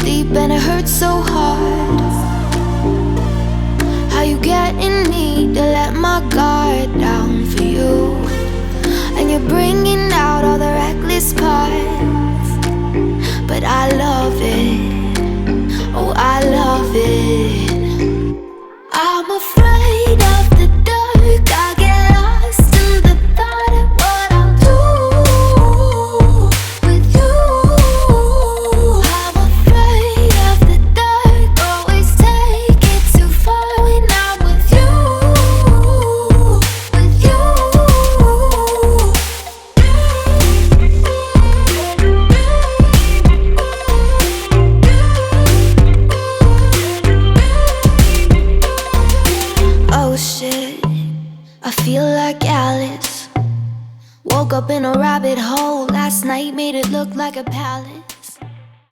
deep and it hurts so hard. How you getting me to let my guard down for you, and you're bringing out all the reckless parts. But I love it, oh I love it. I'm afraid of the dark, I get lost in the thought of what I'll do with you. I'm afraid of the dark, always take it too far when I'm with you, with you. Oh shit, I feel like Alice. Woke up in a rabbit hole last night, made it look like a palace.